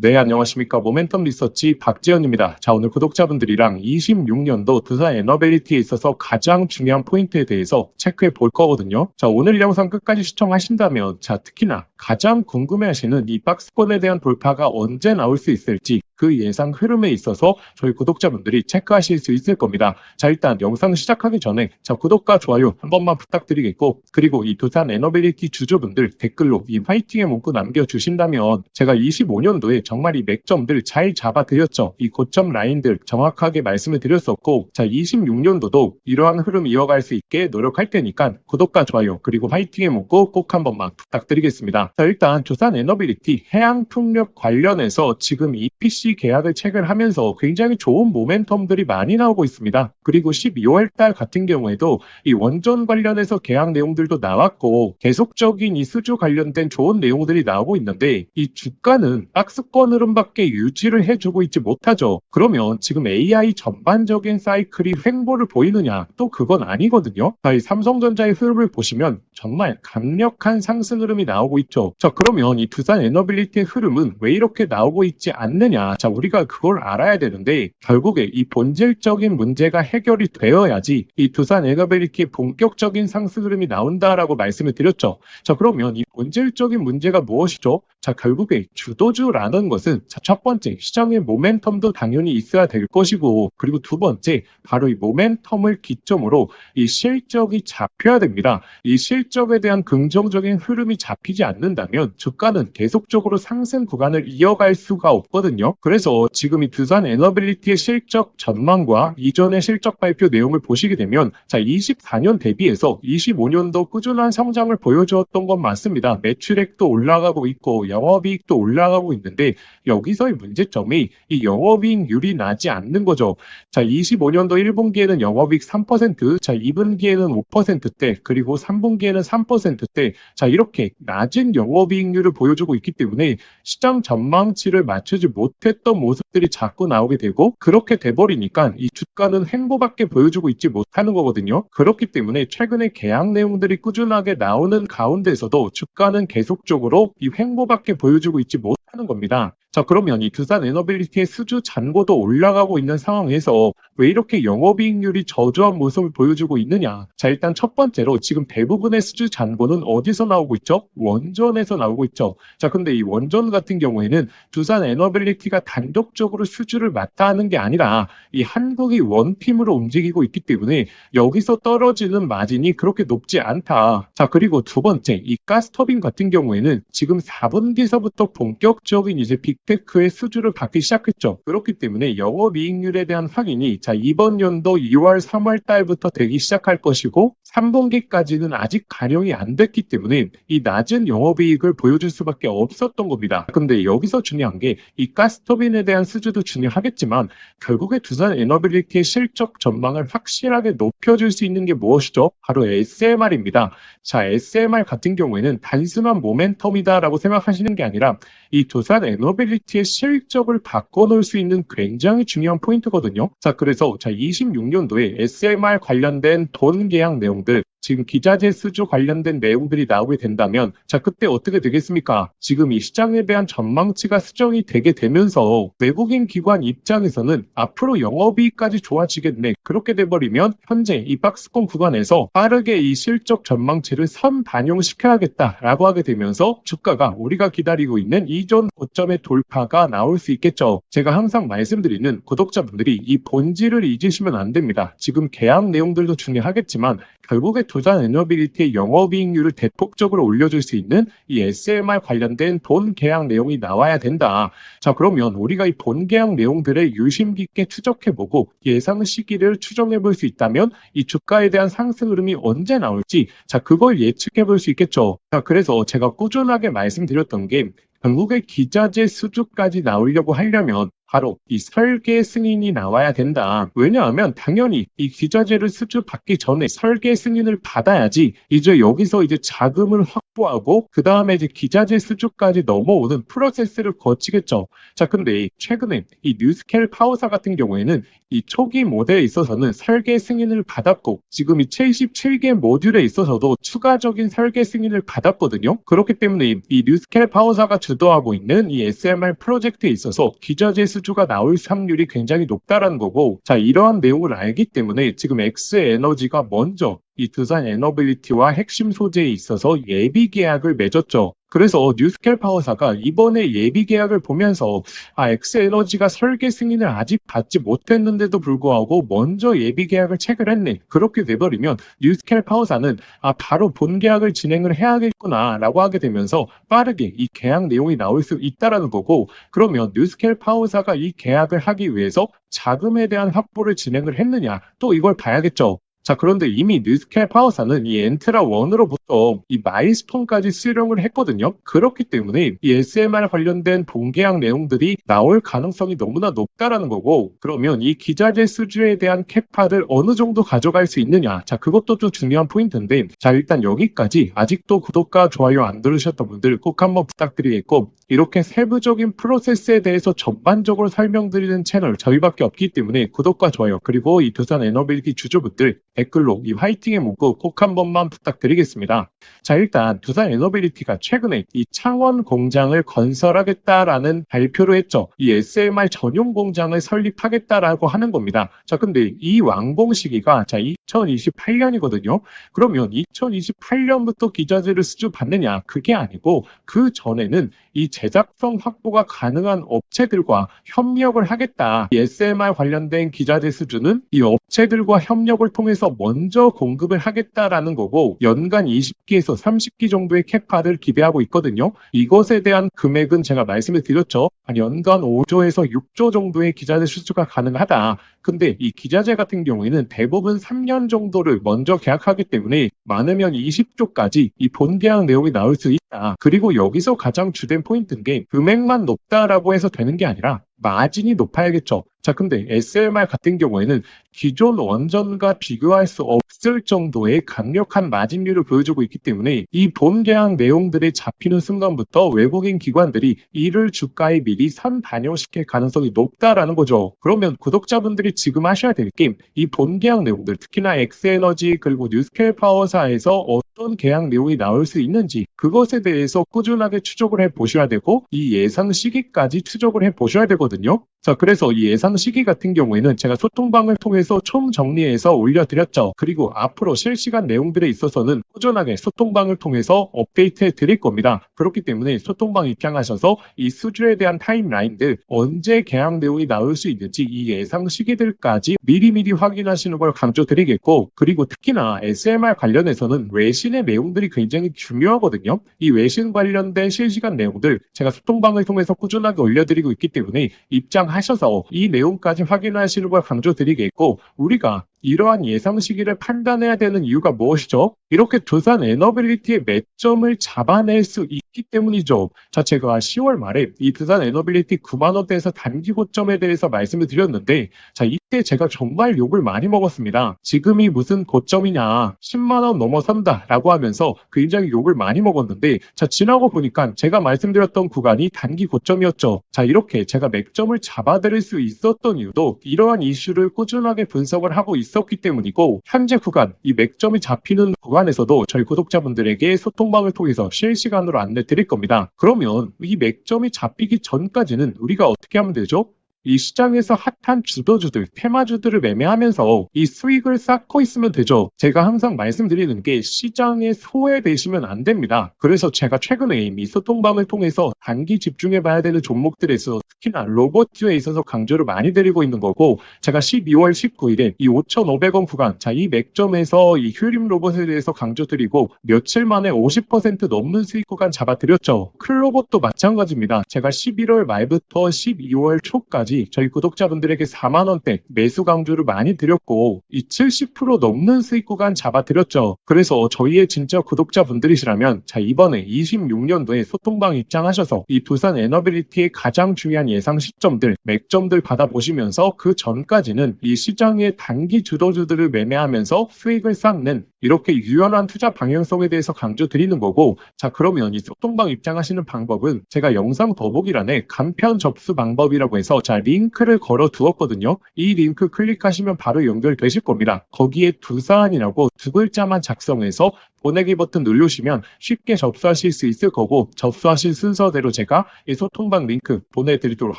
네, 안녕하십니까. 모멘텀 리서치 박지현입니다. 자, 오늘 구독자분들이랑 26년도 두산 에너빌리티에 있어서 가장 중요한 포인트에 대해서 체크해 볼 거거든요. 자, 오늘 영상 끝까지 시청하신다면, 자, 특히나 가장 궁금해하시는 이 박스권에 대한 돌파가 언제 나올 수 있을지 그 예상 흐름에 있어서 저희 구독자분들이 체크하실 수 있을 겁니다. 자, 일단 영상 시작하기 전에 자, 구독과 좋아요 한 번만 부탁드리겠고, 그리고 이 두산 에너빌리티 주주분들 댓글로 이 화이팅의 문구 남겨주신다면 제가 25년도에 정말 이 맥점들 잘 잡아드렸죠. 이 고점 라인들 정확하게 말씀을 드렸었고, 자, 26년도도 이러한 흐름 이어갈 수 있게 노력할 테니까 구독과 좋아요 그리고 화이팅의 문구 꼭 한 번만 부탁드리겠습니다. 자, 일단 두산 에너빌리티 해양풍력 관련해서 지금 EPC 계약을 체결하면서 굉장히 좋은 모멘텀들이 많이 나오고 있습니다. 그리고 12월 달 같은 경우에도 이 원전 관련해서 계약 내용들도 나왔고 계속적인 이 수주 관련된 좋은 내용들이 나오고 있는데, 이 주가는 박스권 흐름밖에 유지를 해주고 있지 못하죠. 그러면 지금 AI 전반적인 사이클이 횡보를 보이느냐? 또 그건 아니거든요. 자, 이 삼성전자의 흐름을 보시면 정말 강력한 상승 흐름이 나오고 있죠. 자, 그러면 이 두산 에너빌리티의 흐름은 왜 이렇게 나오고 있지 않느냐? 자, 우리가 그걸 알아야 되는데, 결국에 이 본질적인 문제가 해결이 되어야지 이 두산 에너빌리티의 본격적인 상승 흐름이 나온다라고 말씀을 드렸죠. 자, 그러면 이 본질적인 문제가 무엇이죠? 자, 결국에 주도주라는 것은, 자, 첫 번째 시장의 모멘텀도 당연히 있어야 될 것이고, 그리고 두 번째 바로 이 모멘텀을 기점으로 이 실적이 잡혀야 됩니다. 이 실적에 대한 긍정적인 흐름이 잡히지 않는다면 주가는 계속적으로 상승 구간을 이어갈 수가 없거든요. 그래서 지금 이 두산 에너빌리티의 실적 전망과 이전의 실적 발표 내용을 보시게 되면, 자, 24년 대비해서 25년도 꾸준한 성장을 보여주었던 건 맞습니다. 매출액도 올라가고 있고 영업이익도 올라가고 있는데, 여기서의 문제점이 이 영업이익률이 나지 않는 거죠. 자, 25년도 1분기에는 영업이익 3%, 자, 2분기에는 5%대, 그리고 3분기에는 3%대, 자, 이렇게 낮은 영업이익률을 보여주고 있기 때문에 시장 전망치를 맞추지 못했던 모습들이 자꾸 나오게 되고, 그렇게 돼버리니까 이 주가는 횡보밖에 보여주고 있지 못하는 거거든요. 그렇기 때문에 최근에 계약 내용들이 꾸준하게 나오는 가운데서도 주가는 계속적으로 이 횡보밖에 보여주고 있지 못하는 겁니다. 자, 그러면 이 두산 에너빌리티의 수주 잔고도 올라가고 있는 상황에서 왜 이렇게 영업이익률이 저조한 모습을 보여주고 있느냐? 자, 일단 첫 번째로 지금 대부분의 수주 잔고는 어디서 나오고 있죠? 원전에서 나오고 있죠. 자, 근데 이 원전 같은 경우에는 두산 에너빌리티가 단독적으로 수주를 맡아 하는 게 아니라 이 한국이 원팀으로 움직이고 있기 때문에 여기서 떨어지는 마진이 그렇게 높지 않다. 자, 그리고 두 번째, 이 가스터빈 같은 경우에는 지금 4분기서부터 본격적인 이제 빅테크의 수주를 받기 시작했죠. 그렇기 때문에 영업이익률에 대한 확인이 자, 이번 연도 2월, 3월 달부터 되기 시작할 것이고, 3분기까지는 아직 반영이 안 됐기 때문에 이 낮은 영업이익을 보여줄 수밖에 없었던 겁니다. 근데 여기서 중요한 게 이 가스터빈에 대한 수주도 중요하겠지만, 결국에 두산 에너빌리티의 실적 전망을 확실하게 높여줄 수 있는 게 무엇이죠? 바로 SMR입니다. 자, SMR 같은 경우에는 단순한 모멘텀이다라고 생각하시는 게 아니라 이 두산 에너빌리티의 실적을 바꿔놓을 수 있는 굉장히 중요한 포인트거든요. 자, 그래서 자, 26년도에 SMR 관련된 돈 계약 내용들, 지금 기자재 수주 관련된 내용들이 나오게 된다면, 자, 그때 어떻게 되겠습니까? 지금 이 시장에 대한 전망치가 수정이 되게 되면서 외국인 기관 입장에서는 앞으로 영업이익까지 좋아지겠네. 그렇게 돼버리면 현재 이 박스권 구간에서 빠르게 이 실적 전망치를 선반영시켜야겠다라고 하게 되면서 주가가 우리가 기다리고 있는 이전 고점의 돌파가 나올 수 있겠죠. 제가 항상 말씀드리는 구독자분들이 이 본질을 잊으시면 안 됩니다. 지금 계약 내용들도 중요하겠지만 결국에 두산 에너빌리티의 영업이익률을 대폭적으로 올려줄 수 있는 이 SMR 관련된 본 계약 내용이 나와야 된다. 자, 그러면 우리가 이 본 계약 내용들을 유심 깊게 추적해보고 예상 시기를 추정해볼 수 있다면 이 주가에 대한 상승 흐름이 언제 나올지, 자, 그걸 예측해볼 수 있겠죠. 자, 그래서 제가 꾸준하게 말씀드렸던 게, 결국에 기자재 수주까지 나오려고 하려면 바로 이 설계 승인이 나와야 된다. 왜냐하면 당연히 이 기자재를 수주받기 전에 설계 승인을 받아야지 이제 여기서 이제 자금을 확보하고 그 다음에 이제 기자재 수주까지 넘어오는 프로세스를 거치겠죠. 자, 근데 최근에 이 뉴스켈 파워사 같은 경우에는 이 초기 모델에 있어서는 설계 승인을 받았고 지금 이 77개 모듈에 있어서도 추가적인 설계 승인을 받았거든요. 그렇기 때문에 이 뉴스켈 파워사가 주도하고 있는 이 SMR 프로젝트에 있어서 기자재 수주가 나올 확률이 굉장히 높다라는 거고, 자, 이러한 내용을 알기 때문에 지금 엑스에너지가 먼저 이 두산 에너빌리티와 핵심 소재에 있어서 예비 계약을 맺었죠. 그래서 뉴스켈 파워사가 이번에 예비 계약을 보면서 엑스에너지가 설계 승인을 아직 받지 못했는데도 불구하고 먼저 예비 계약을 체결했네. 그렇게 돼버리면 뉴스켈 파워사는 바로 본 계약을 진행을 해야겠구나라고 하게 되면서 빠르게 이 계약 내용이 나올 수 있다라는 거고, 그러면 뉴스켈 파워사가 이 계약을 하기 위해서 자금에 대한 확보를 진행을 했느냐, 또 이걸 봐야겠죠. 자, 그런데 이미 뉴스켈 파워사는 이 엔트라 1으로부터 이 마일스톤까지 수령을 했거든요. 그렇기 때문에 이 SMR 관련된 본계약 내용들이 나올 가능성이 너무나 높다라는 거고, 그러면 이 기자재 수주에 대한 캐파를 어느 정도 가져갈 수 있느냐, 자, 그것도 좀 중요한 포인트인데, 자, 일단 여기까지 아직도 구독과 좋아요 안 누르셨던 분들 꼭 한번 부탁드리겠고, 이렇게 세부적인 프로세스에 대해서 전반적으로 설명드리는 채널 저희밖에 없기 때문에 구독과 좋아요, 그리고 이 두산 에너빌리티 주주분들 댓글로 이 화이팅의 문구 꼭 한 번만 부탁드리겠습니다. 자, 일단 두산 에너빌리티가 최근에 이 창원 공장을 건설하겠다라는 발표를 했죠. 이 SMR 전용 공장을 설립하겠다라고 하는 겁니다. 자, 근데 이 완공 시기가 2028년이거든요. 그러면 2028년부터 기자재를 수주받느냐, 그게 아니고 그 전에는 이 제작성 확보가 가능한 업체들과 협력을 하겠다. 이 SMR 관련된 기자재 수주는 이 업체들과 협력을 통해서 먼저 공급을 하겠다라는 거고, 연간 20기에서 30기 정도의 캐파를 기대하고 있거든요. 이것에 대한 금액은 제가 말씀을 드렸죠. 연간 5조에서 6조 정도의 기자재 수주가 가능하다. 근데 이 기자재 같은 경우에는 대부분 3년 정도를 먼저 계약하기 때문에 많으면 20조까지 이 본계약 내용이 나올 수 있다. 그리고 여기서 가장 주된 포인트인 게 금액만 높다라고 해서 되는 게 아니라 마진이 높아야겠죠. 자, 근데 SMR 같은 경우에는 기존 원전과 비교할 수 없을 정도의 강력한 마진율을 보여주고 있기 때문에 이 본 계약 내용들이 잡히는 순간부터 외국인 기관들이 이를 주가에 미리 선반영시킬 가능성이 높다라는 거죠. 그러면 구독자분들이 지금 하셔야 될 게 이 본 계약 내용들, 특히나 엑스에너지 그리고 뉴스켈 파워사에서 어떤 계약 내용이 나올 수 있는지 그것에 대해서 꾸준하게 추적을 해 보셔야 되고, 이 예상 시기까지 추적을 해 보셔야 되거든요. 자, 그래서 이 예상 시기 같은 경우에는 제가 소통방을 통해서 총 정리해서 올려드렸죠. 그리고 앞으로 실시간 내용들에 있어서는 꾸준하게 소통방을 통해서 업데이트해 드릴 겁니다. 그렇기 때문에 소통방 입장하셔서 이 수주에 대한 타임라인들, 언제 계약 내용이 나올 수 있는지 이 예상 시기들까지 미리미리 확인하시는 걸 강조드리겠고, 그리고 특히나 SMR 관련해서는 외신의 내용들이 굉장히 중요하거든요. 이 외신 관련된 실시간 내용들 제가 소통방을 통해서 꾸준하게 올려드리고 있기 때문에 입장하셔서 이 내용까지 확인하시는 걸 강조드리겠고, 우리가 이러한 예상 시기를 판단해야 되는 이유가 무엇이죠? 이렇게 두산 에너빌리티의 매점을 잡아낼 수 있기 때문이죠. 자, 제가 10월 말에 이 두산 에너빌리티 9만 원대에서 단기 고점에 대해서 말씀을 드렸는데, 자, 이때 제가 정말 욕을 많이 먹었습니다. 지금이 무슨 고점이냐, 10만 원 넘어선다 라고 하면서 굉장히 욕을 많이 먹었는데, 자, 지나고 보니까 제가 말씀드렸던 구간이 단기 고점이었죠. 자, 이렇게 제가 맥점을 잡아드릴 수 있었던 이유도 이러한 이슈를 꾸준하게 분석을 하고 있었기 때문이고, 현재 구간, 이 맥점이 잡히는 구간에서도 저희 구독자분들에게 소통방을 통해서 실시간으로 안내 드릴 겁니다. 그러면 이 맥점이 잡히기 전까지는 우리가 어떻게 하면 되죠? 이 시장에서 핫한 주도주들, 테마주들을 매매하면서 이 수익을 쌓고 있으면 되죠. 제가 항상 말씀드리는 게 시장에 소외되시면 안 됩니다. 그래서 제가 최근에 이미 소통방을 통해서 단기 집중해 봐야 되는 종목들에서 특히나 로봇주에 있어서 강조를 많이 드리고 있는 거고, 제가 12월 19일에 이 5,500원 구간, 자, 이 맥점에서 이 휴림 로봇에 대해서 강조드리고 며칠 만에 50% 넘는 수익 구간 잡아드렸죠. 클로봇도 마찬가지입니다. 제가 11월 말부터 12월 초까지 지금까지 저희 구독자분들에게 4만원대 매수 강조를 많이 드렸고 이 70% 넘는 수익 구간 잡아드렸죠. 그래서 저희의 진짜 구독자분들이시라면 자 이번에 26년도에 소통방 입장하셔서 이 두산 에너빌리티의 가장 중요한 예상 시점들, 맥점들 받아보시면서 그 전까지는 이 시장의 단기 주도주들을 매매하면서 수익을 쌓는 이렇게 유연한 투자 방향성에 대해서 강조드리는 거고, 자 그러면 이 소통방 입장하시는 방법은 제가 영상 더보기란에 간편 접수 방법이라고 해서 자 링크를 걸어 두었거든요. 이 링크 클릭하시면 바로 연결되실 겁니다. 거기에 두산이라고 두 글자만 작성해서 보내기 버튼 누르시면 쉽게 접수하실 수 있을 거고, 접수하실 순서대로 제가 이 소통방 링크 보내드리도록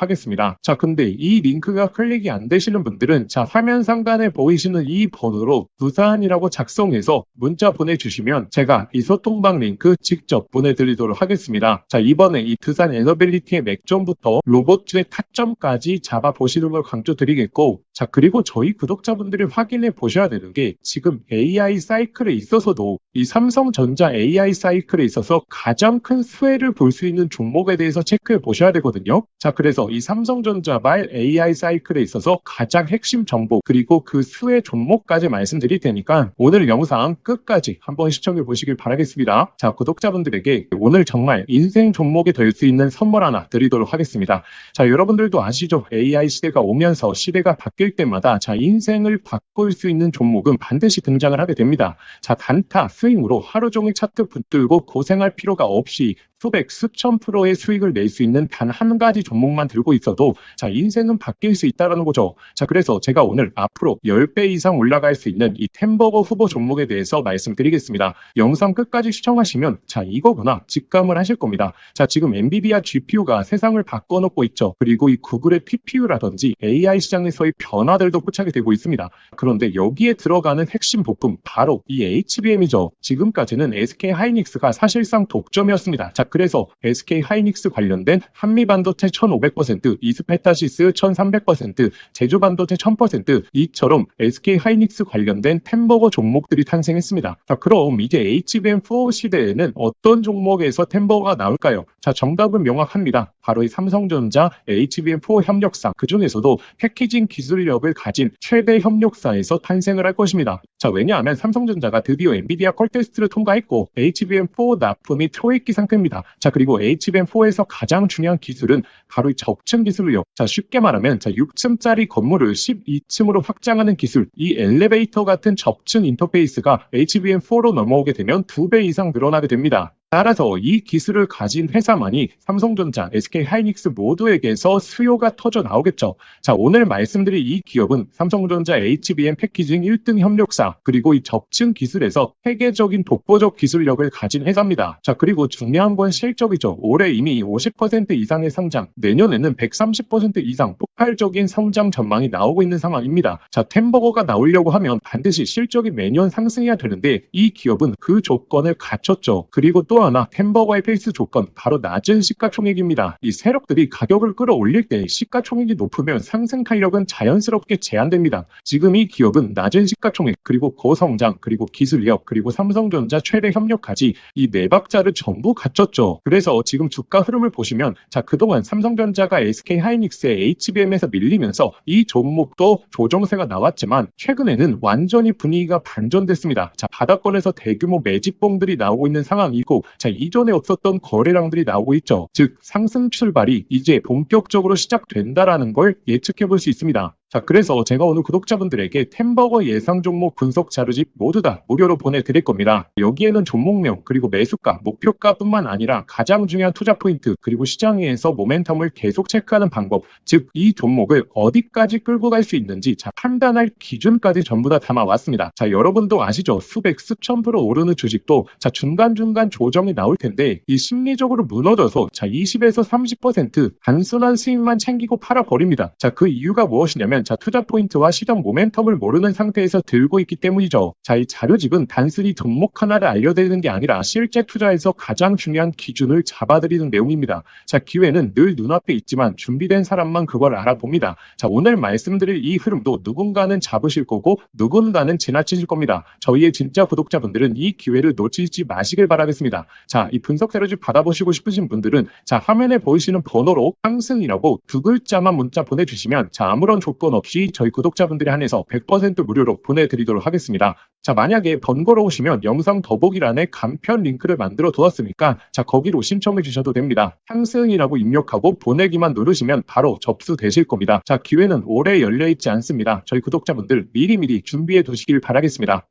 하겠습니다. 자 근데 이 링크가 클릭이 안 되시는 분들은 자 화면 상단에 보이시는 이 번호로 두산이라고 작성해서 문자 보내주시면 제가 이 소통방 링크 직접 보내드리도록 하겠습니다. 자 이번에 이 두산 에너빌리티의 맥점부터 로봇주의 타점까지 잡아보시는 걸 강조드리겠고, 자 그리고 저희 구독자분들이 확인해 보셔야 되는 게 지금 AI 사이클에 있어서도 이 삼성전자 AI 사이클에 있어서 가장 큰 수혜를 볼 수 있는 종목에 대해서 체크해 보셔야 되거든요. 자 그래서 이 삼성전자 말 AI 사이클에 있어서 가장 핵심 정보 그리고 그 수혜 종목까지 말씀드릴 테니까 오늘 영상 끝까지 한번 시청해 보시길 바라겠습니다. 자 구독자분들에게 오늘 정말 인생 종목이 될 수 있는 선물 하나 드리도록 하겠습니다. 자 여러분들도 아시죠? AI 시대가 오면서 시대가 바뀔 때마다 자 인생을 바꿀 수 있는 종목은 반드시 등장을 하게 됩니다. 자 단타 스윙으로 하루 종일 차트 붙들고 고생할 필요가 없이 수백, 수천 프로의 수익을 낼 수 있는 단 한 가지 종목만 들고 있어도 자 인생은 바뀔 수 있다는 거죠. 자 그래서 제가 오늘 앞으로 10배 이상 올라갈 수 있는 이 템버거 후보 종목에 대해서 말씀드리겠습니다. 영상 끝까지 시청하시면 자 이거구나 직감을 하실 겁니다. 자 지금 엔비디아 GPU가 세상을 바꿔놓고 있죠. 그리고 이 구글의 TPU라든지 AI 시장에서의 변화들도 포착이 되고 있습니다. 그런데 여기에 들어가는 핵심 부품 바로 이 HBM이죠. 지금까지는 SK하이닉스가 사실상 독점이었습니다. 자 그래서 SK하이닉스 관련된 한미반도체 1500%, 이스페타시스 1300%, 제주반도체 1000% 이처럼 SK하이닉스 관련된 템버거 종목들이 탄생했습니다. 자 그럼 이제 HBM4 시대에는 어떤 종목에서 템버거가 나올까요? 자 정답은 명확합니다. 바로 이 삼성전자 HBM4 협력사, 그 중에서도 패키징 기술력을 가진 최대 협력사에서 탄생을 할 것입니다. 자 왜냐하면 삼성전자가 드디어 엔비디아 컬 테스트를 통과했고 HBM4 납품이 초읽기 상태입니다. 자 그리고 HBM4에서 가장 중요한 기술은 바로 이 적층 기술이요. 자 쉽게 말하면 자 6층짜리 건물을 12층으로 확장하는 기술, 이 엘리베이터 같은 적층 인터페이스가 HBM4로 넘어오게 되면 2배 이상 늘어나게 됩니다. 따라서 이 기술을 가진 회사만이 삼성전자, SK하이닉스 모두에게서 수요가 터져 나오겠죠. 자, 오늘 말씀드릴 이 기업은 삼성전자 HBM 패키징 1등 협력사, 그리고 이 적층 기술에서 세계적인 독보적 기술력을 가진 회사입니다. 자, 그리고 중요한 건 실적이죠. 올해 이미 50% 이상의 상장, 내년에는 130% 이상 폭발적인 성장 전망이 나오고 있는 상황입니다. 자, 템버거가 나오려고 하면 반드시 실적이 매년 상승해야 되는데 이 기업은 그 조건을 갖췄죠. 그리고 또 하나 템버거의 필수 조건 바로 낮은 시가총액입니다. 이 세력들이 가격을 끌어올릴 때 시가총액이 높으면 상승 탄력은 자연스럽게 제한됩니다. 지금 이 기업은 낮은 시가총액 그리고 고성장 그리고 기술력 그리고 삼성전자 최대 협력까지 이 네 박자를 전부 갖췄죠. 그래서 지금 주가 흐름을 보시면 자 그동안 삼성전자가 SK하이닉스의 HBM에서 밀리면서 이 종목도 조정세가 나왔지만 최근에는 완전히 분위기가 반전됐습니다. 자 바닥권에서 대규모 매집봉들이 나오고 있는 상황이고 자 이전에 없었던 거래량들이 나오고 있죠. 즉 상승 출발이 이제 본격적으로 시작된다라는 걸 예측해 볼 수 있습니다. 자 그래서 제가 오늘 구독자분들에게 템버거 예상 종목 분석 자료집 모두 다 무료로 보내드릴 겁니다. 여기에는 종목명 그리고 매수가, 목표가 뿐만 아니라 가장 중요한 투자 포인트 그리고 시장에서 모멘텀을 계속 체크하는 방법, 즉 이 종목을 어디까지 끌고 갈 수 있는지 자 판단할 기준까지 전부 다 담아왔습니다. 자 여러분도 아시죠? 수백 수천 프로 오르는 주식도 자 중간중간 조정이 나올 텐데 이 심리적으로 무너져서 자 20에서 30% 단순한 수익만 챙기고 팔아버립니다. 자 그 이유가 무엇이냐면 왜냐하면 자, 투자 포인트와 시장 모멘텀을 모르는 상태에서 들고 있기 때문이죠. 자, 이 자료집은 단순히 종목 하나를 알려드리는 게 아니라 실제 투자에서 가장 중요한 기준을 잡아드리는 내용입니다. 자, 기회는 늘 눈앞에 있지만 준비된 사람만 그걸 알아봅니다. 자, 오늘 말씀드릴 이 흐름도 누군가는 잡으실 거고 누군가는 지나치실 겁니다. 저희의 진짜 구독자분들은 이 기회를 놓치지 마시길 바라겠습니다. 자, 이 분석 자료집 받아보시고 싶으신 분들은 자, 화면에 보이시는 번호로 상승이라고 두 글자만 문자 보내주시면 자, 아무런 조건 없이 저희 구독자분들에 한해서 100% 무료로 보내드리도록 하겠습니다. 자, 만약에 번거로우시면 영상 더보기란에 간편 링크를 만들어 두었으니까 자, 거기로 신청해 주셔도 됩니다. 상승이라고 입력하고 보내기만 누르시면 바로 접수되실 겁니다. 자, 기회는 오래 열려있지 않습니다. 저희 구독자분들 미리미리 준비해 두시길 바라겠습니다.